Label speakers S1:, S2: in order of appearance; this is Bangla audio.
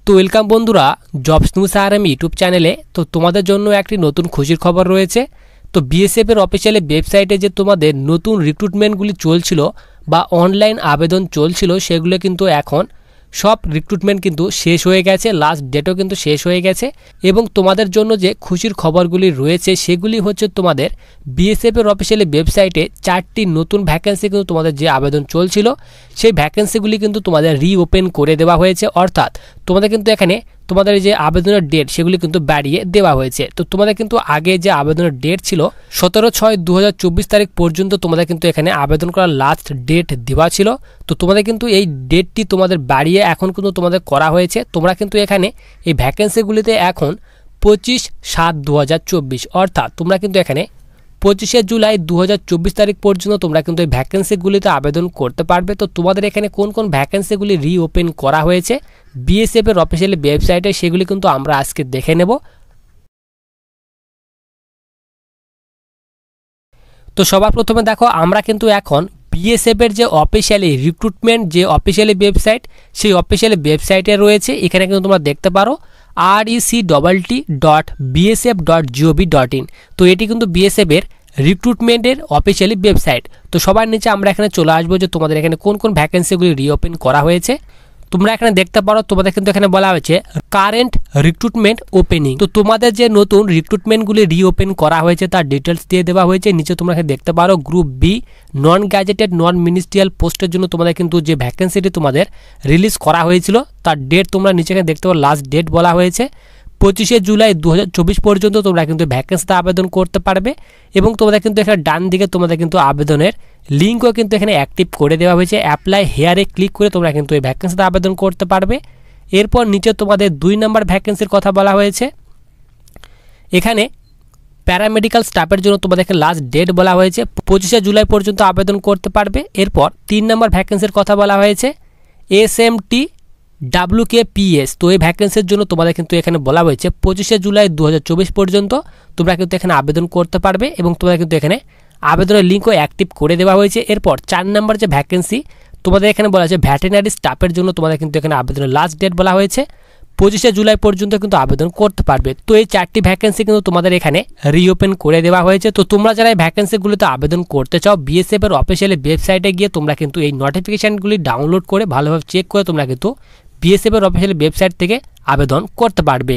S1: তো ওয়েলকাম বন্ধুরা, জবস নিউজ আরএম ইউটিউব চ্যানেলে। তো তোমাদের জন্য একটি নতুন খুশির খবর রয়েছে। তো বিএসএফ এর অফিসিয়াল ওয়েবসাইটে যে তোমাদের নতুন রিক্রুটমেন্টগুলি চলছিল বা অনলাইন আবেদন চলছিল, সেগুলো কিন্তু এখন সব রিক্রুটমেন্ট কিন্তু শেষ হয়ে গেছে, লাস্ট ডেটও কিন্তু শেষ হয়ে গেছে। এবং তোমাদের জন্য যে খুশির খবরগুলি রয়েছে সেগুলি হচ্ছে তোমাদের বিএসএফ এর অফিসিয়াল ওয়েবসাইটে 4টি নতুন ভ্যাকেন্সি কিন্তু তোমাদের যে আবেদন চলছিল সেই ভ্যাকেন্সিগুলি কিন্তু তোমাদের রিওপেন করে দেওয়া হয়েছে। অর্থাৎ তোমাদের কিন্তু এখানে তোমাদের যে আবেদনের ডেট সেগুলি কিন্তু বাড়িয়ে দেওয়া হয়েছে। তো তোমাদের কিন্তু আগে যে আবেদনের ডেট ছিল 17/6/2024 তারিখ পর্যন্ত তোমাদের কিন্তু এখানে আবেদন করার লাস্ট ডেট দেওয়া ছিল। তো তোমাদের কিন্তু এই ডেটটি তোমাদের বাড়িয়ে এখন কিন্তু তোমাদের করা হয়েছে। তোমরা কিন্তু এখানে এই ভ্যাকেন্সিগুলিতে এখন 25/7/2024 অর্থাৎ তোমরা কিন্তু এখানে 25শে জুলাই 2024 তারিখ পর্যন্ত তোমরা কিন্তু এই ভ্যাকেন্সিগুলিতে আবেদন করতে পারবে। তো তোমাদের এখানে কোন কোন ভ্যাকেন্সিগুলি রিওপেন করা হয়েছে বিএসএফ এর অফিসিয়াল ওয়েবসাইটে সেগুলি কিন্তু আমরা আজকে দেখে নেব। তো সবার প্রথমে দেখো, আমরা কিন্তু এখন বিএসএফ এর যে অফিসিয়ালি রিক্রুটমেন্ট যে অফিসিয়ালি ওয়েবসাইট সেই অফিসিয়ালি ওয়েবসাইটে রয়েছে। এখানে কিন্তু তোমরা দেখতে পারো rec.bsf.gov.in। তো এটি কিন্তু বিএসএফ এর রিক্রুটমেন্টের অফিসিয়ালি ওয়েবসাইট। তো সবার নিচে আমরা এখানে চলে আসবো যে তোমাদের এখানে কোন কোন ভ্যাকেন্সিগুলি রিওপেন করা হয়েছে। তোমরা এখানে দেখতে পারো তোমাদের কিন্তু এখানে বলা হয়েছে কারেন্ট রিক্রুটমেন্ট ওপেনিং। তো তোমাদের যে নতুন রিক্রুটমেন্টগুলি রিওপেন করা হয়েছে তার ডিটেলস দিয়ে দেওয়া হয়েছে। নিচে তোমরা এখানে দেখতে পারো group B non gazetted non ministerial পোস্টের জন্য তোমাদের কিন্তু যে ভ্যাকেন্সিটি তোমাদের রিলিজ করা হয়েছিল তার ডেট তোমরা নিচে এখানে দেখতে পারো, লাস্ট ডেট বলা হয়েছে 25শে জুলাই 2024 পর্যন্ত তোমরা কিন্তু ভ্যাকেন্সিতে আবেদন করতে পারবে। এবং তোমাদের কিন্তু এখানে ডান দিকে তোমাদের কিন্তু আবেদনের লিঙ্কও কিন্তু এখানে অ্যাক্টিভ করে দেওয়া হয়েছে। অ্যাপ্লাই হেয়ারে ক্লিক করে তোমরা কিন্তু এই ভ্যাকেন্সিতে আবেদন করতে পারবে। এরপর নিচে তোমাদের 2 নম্বর ভ্যাকেন্সির কথা বলা হয়েছে। এখানে প্যারামেডিক্যাল স্টাফের জন্য তোমাদের এখানে লাস্ট ডেট বলা হয়েছে 25শে জুলাই পর্যন্ত আবেদন করতে পারবে। এরপর 3 নম্বর ভ্যাকেন্সির কথা বলা হয়েছে SMT/WKPS। তো এই ভ্যাকেন্সির জন্য তোমাদের কিন্তু এখানে বলা হয়েছে 25শে জুলাই 2024 পর্যন্ত তোমরা কিন্তু এখানে আবেদন করতে পারবে এবং তোমরা কিন্তু এখানে আবেদনের লিঙ্কও অ্যাক্টিভ করে দেওয়া হয়েছে। এরপর 4 নম্বর যে ভ্যাকেন্সি তোমাদের এখানে বলা হয়েছে ভেটেরিনারি স্টাফের জন্য তোমাদের কিন্তু এখানে আবেদনের লাস্ট ডেট বলা হয়েছে 25শে জুলাই পর্যন্ত কিন্তু আবেদন করতে পারবে। তো এই 4টি ভ্যাকেন্সি কিন্তু তোমাদের এখানে রিওপেন করে দেওয়া হয়েছে। তো তোমরা যারা এই ভ্যাকেন্সিগুলিতে আবেদন করতে চাও বিএসএফ এর অফিসিয়াল ওয়েবসাইটে গিয়ে তোমরা কিন্তু এই নোটিফিকেশনগুলি ডাউনলোড করে ভালোভাবে চেক করে তোমরা কিন্তু বিএসএফ এর অফিসিয়াল ওয়েবসাইট থেকে আবেদন করতে পারবে।